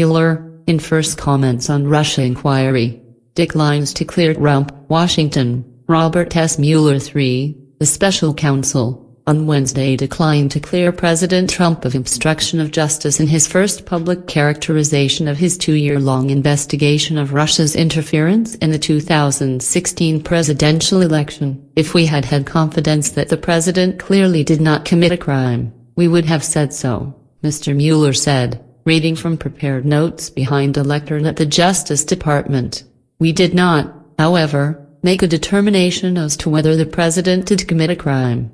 Mueller, in first comments on Russia inquiry, declines to clear Trump. Washington. Robert S. Mueller III, the special counsel, on Wednesday declined to clear President Trump of obstruction of justice in his first public characterization of his 2-year-long investigation of Russia's interference in the 2016 presidential election. "If we had had confidence that the president clearly did not commit a crime, we would have said so," Mr. Mueller said, reading from prepared notes behind a lectern at the Justice Department. "We did not, however, make a determination as to whether the president did commit a crime."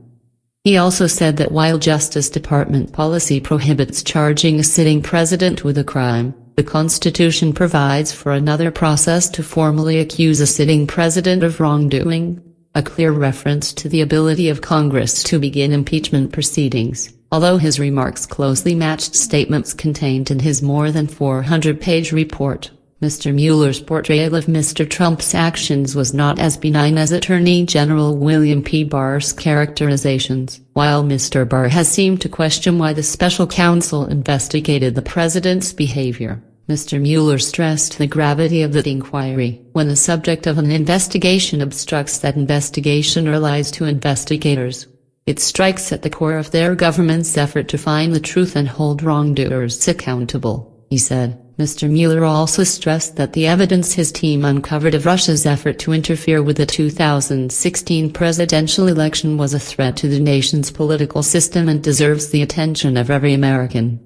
He also said that while Justice Department policy prohibits charging a sitting president with a crime, the Constitution provides for another process to formally accuse a sitting president of wrongdoing, a clear reference to the ability of Congress to begin impeachment proceedings. Although his remarks closely matched statements contained in his more than 400-page report, Mr. Mueller's portrayal of Mr. Trump's actions was not as benign as Attorney General William P. Barr's characterizations. While Mr. Barr has seemed to question why the special counsel investigated the president's behavior, Mr. Mueller stressed the gravity of the inquiry. "When the subject of an investigation obstructs that investigation or lies to investigators, it strikes at the core of their government's effort to find the truth and hold wrongdoers accountable," he said. Mr. Mueller also stressed that the evidence his team uncovered of Russia's effort to interfere with the 2016 presidential election was a threat to the nation's political system and deserves the attention of every American.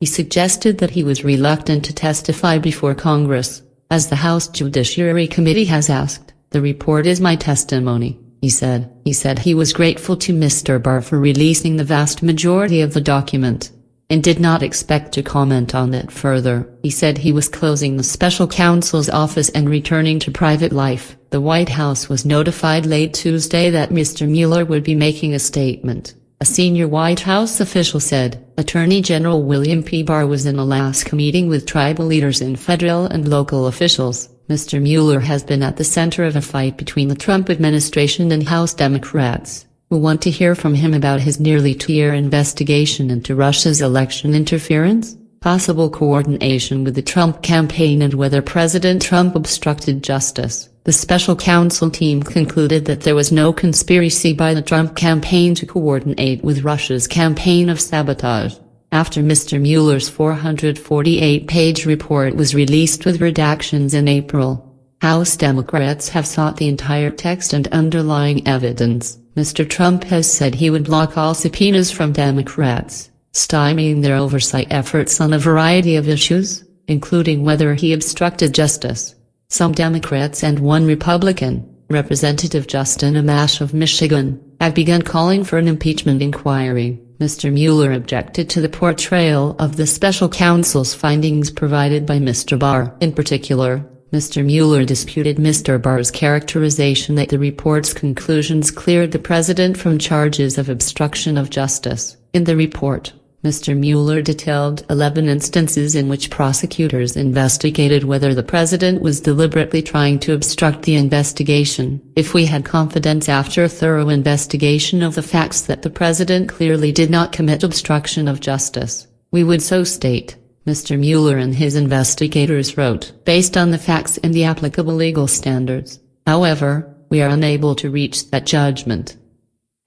He suggested that he was reluctant to testify before Congress, as the House Judiciary Committee has asked. "The report is my testimony," he said. He said he was grateful to Mr. Barr for releasing the vast majority of the document, and did not expect to comment on it further. He said he was closing the special counsel's office and returning to private life. The White House was notified late Tuesday that Mr. Mueller would be making a statement. A senior White House official said, Attorney General William P. Barr was in Alaska meeting with tribal leaders and federal and local officials. Mr. Mueller has been at the center of a fight between the Trump administration and House Democrats, who want to hear from him about his nearly 2-year investigation into Russia's election interference, possible coordination with the Trump campaign and whether President Trump obstructed justice. The special counsel team concluded that there was no conspiracy by the Trump campaign to coordinate with Russia's campaign of sabotage. After Mr. Mueller's 448-page report was released with redactions in April, House Democrats have sought the entire text and underlying evidence. Mr. Trump has said he would block all subpoenas from Democrats, stymieing their oversight efforts on a variety of issues, including whether he obstructed justice. Some Democrats and one Republican, Representative Justin Amash of Michigan, have begun calling for an impeachment inquiry. Mr. Mueller objected to the portrayal of the special counsel's findings provided by Mr. Barr. In particular, Mr. Mueller disputed Mr. Barr's characterization that the report's conclusions cleared the president from charges of obstruction of justice. In the report, Mr. Mueller detailed 11 instances in which prosecutors investigated whether the president was deliberately trying to obstruct the investigation. "If we had confidence after a thorough investigation of the facts that the president clearly did not commit obstruction of justice, we would so state," Mr. Mueller and his investigators wrote. "Based on the facts and the applicable legal standards, however, we are unable to reach that judgment."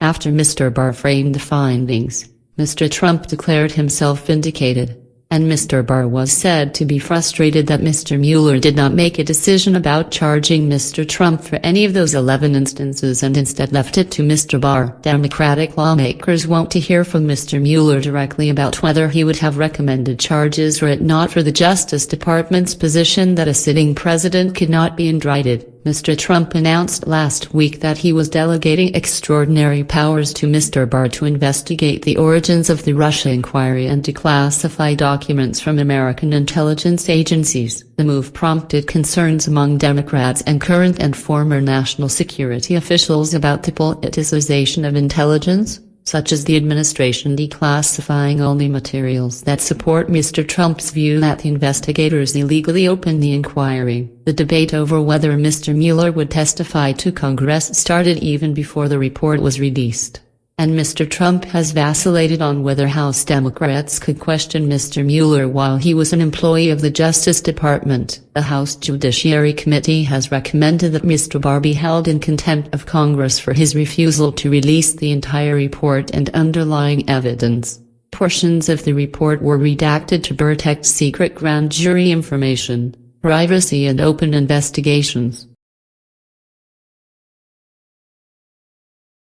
After Mr. Barr framed the findings, Mr. Trump declared himself vindicated, and Mr. Barr was said to be frustrated that Mr. Mueller did not make a decision about charging Mr. Trump for any of those 11 instances and instead left it to Mr. Barr. Democratic lawmakers want to hear from Mr. Mueller directly about whether he would have recommended charges were it not for the Justice Department's position that a sitting president could not be indicted. Mr. Trump announced last week that he was delegating extraordinary powers to Mr. Barr to investigate the origins of the Russia inquiry and declassify documents from American intelligence agencies. The move prompted concerns among Democrats and current and former national security officials about the politicization of intelligence, such as the administration declassifying only materials that support Mr. Trump's view that the investigators illegally opened the inquiry. The debate over whether Mr. Mueller would testify to Congress started even before the report was released. and Mr. Trump has vacillated on whether House Democrats could question Mr. Mueller while he was an employee of the Justice Department. The House Judiciary Committee has recommended that Mr. Barr be held in contempt of Congress for his refusal to release the entire report and underlying evidence. Portions of the report were redacted to protect secret grand jury information, privacy and open investigations.